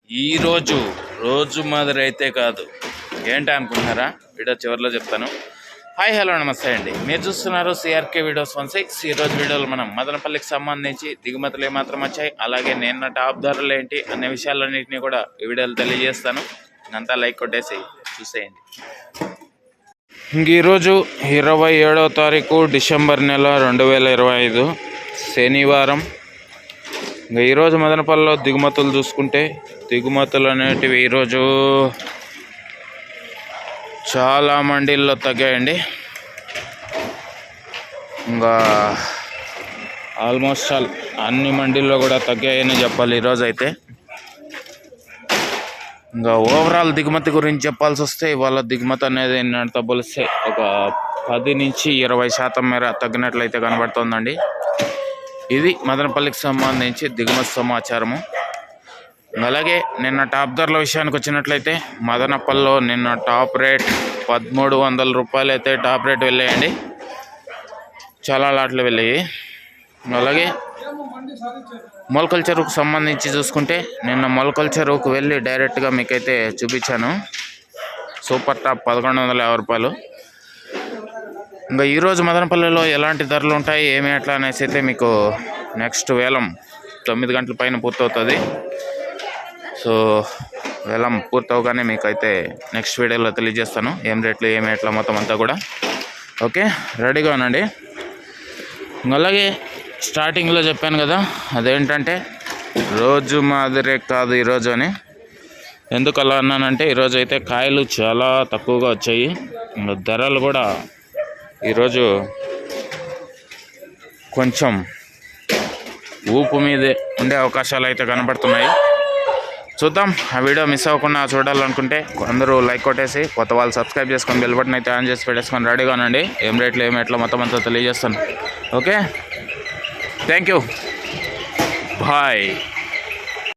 ఈరోజు రోజు మాదిరి అయితే కాదు. ఏంటి అనుకుంటున్నారా? వీడియో చివరిలో చెప్తాను. హాయ్ హలో నమస్తే అండి, మీరు చూస్తున్నారు సిఆర్కే వీడియోస్ 16. ఈరోజు వీడియోలో మనం మదనపల్లికి సంబంధించి దిగుమతులు ఏమాత్రం వచ్చాయి, అలాగే నిన్న టాప్ ధరలు ఏంటి అనే విషయాలన్నింటినీ కూడా ఈ వీడియోలో తెలియజేస్తాను. అంతా లైక్ కొట్టేసి చూసేయండి. ఈరోజు 27వ తారీఖు డిసెంబర్ నెల 2025 శనివారం. ఇంకా ఈరోజు మదనపల్లిలో దిగుమతులు చూసుకుంటే దిగుమతులు అనేటివి ఈరోజు చాలా మండీల్లో తగ్గాయండి. ఇంకా ఆల్మోస్ట్ అన్ని మండీల్లో కూడా తగ్గాయని చెప్పాలి ఈరోజు అయితే. ఇంకా ఓవరాల్ దిగుమతి గురించి చెప్పాల్సి వస్తే ఇవాళ దిగుమతి అనేది నిన్నటితో పోలిస్తే ఒక 10 నుంచి 20% మేర తగ్గినట్లయితే కనబడుతోందండి. ఇది మదనపల్లికి సంబంధించి దిగుమతి సమాచారము. అలాగే నిన్న టాప్ ధరల విషయానికి వచ్చినట్లయితే మదనపల్లిలో నిన్న టాప్ రేట్ 1300 రూపాయలు అయితే టాప్ రేట్ వెళ్ళాయండి. చాలా లాట్లు వెళ్ళాయి. అలాగే మొలకల చెరువుకు సంబంధించి చూసుకుంటే నిన్న మొలకల చెరువుకు వెళ్ళి డైరెక్ట్గా మీకైతే చూపించాను. సూపర్ టాప్ 1150 రూపాయలు. ఇంకా ఈరోజు మదనపల్లిలో ఎలాంటి ధరలు ఉంటాయి ఏమి ఎట్లా అనేసి అయితే మీకు నెక్స్ట్ వేలం 9 గంటల పైన పూర్తవుతుంది. సో వేలం పూర్తవగానే మీకు అయితే నెక్స్ట్ వీడియోలో తెలియజేస్తాను ఏం రేట్లు ఏమి ఎట్లా మొత్తం అంతా కూడా. ఓకే, రెడీగా ఉండండి. అలాగే స్టార్టింగ్లో చెప్పాను కదా, అదేంటంటే రోజు మాదిరే కాదు ఈరోజు అని. ఎందుకు అలా అన్నానంటే ఈరోజు అయితే కాయలు చాలా తక్కువగా వచ్చాయి. ధరలు కూడా ఈరోజు కొంచెం ఊపు మీదే ఉండే అవకాశాలు అయితే కనబడుతున్నాయి. చూద్దాం. ఆ వీడియో మిస్ అవ్వకుండా చూడాలనుకుంటే అందరూ లైక్ కొట్టేసి, కొత్త వాళ్ళు సబ్స్క్రైబ్ చేసుకొని బెల్ బటన్ అయితే ఆన్ చేసి పెట్టేసుకొని రెడీగా ఉండండి. ఏం రేట్లు ఏమి ఎట్లా మొత్తం అంతా తెలియజేస్తాను. Okay, thank you, bye.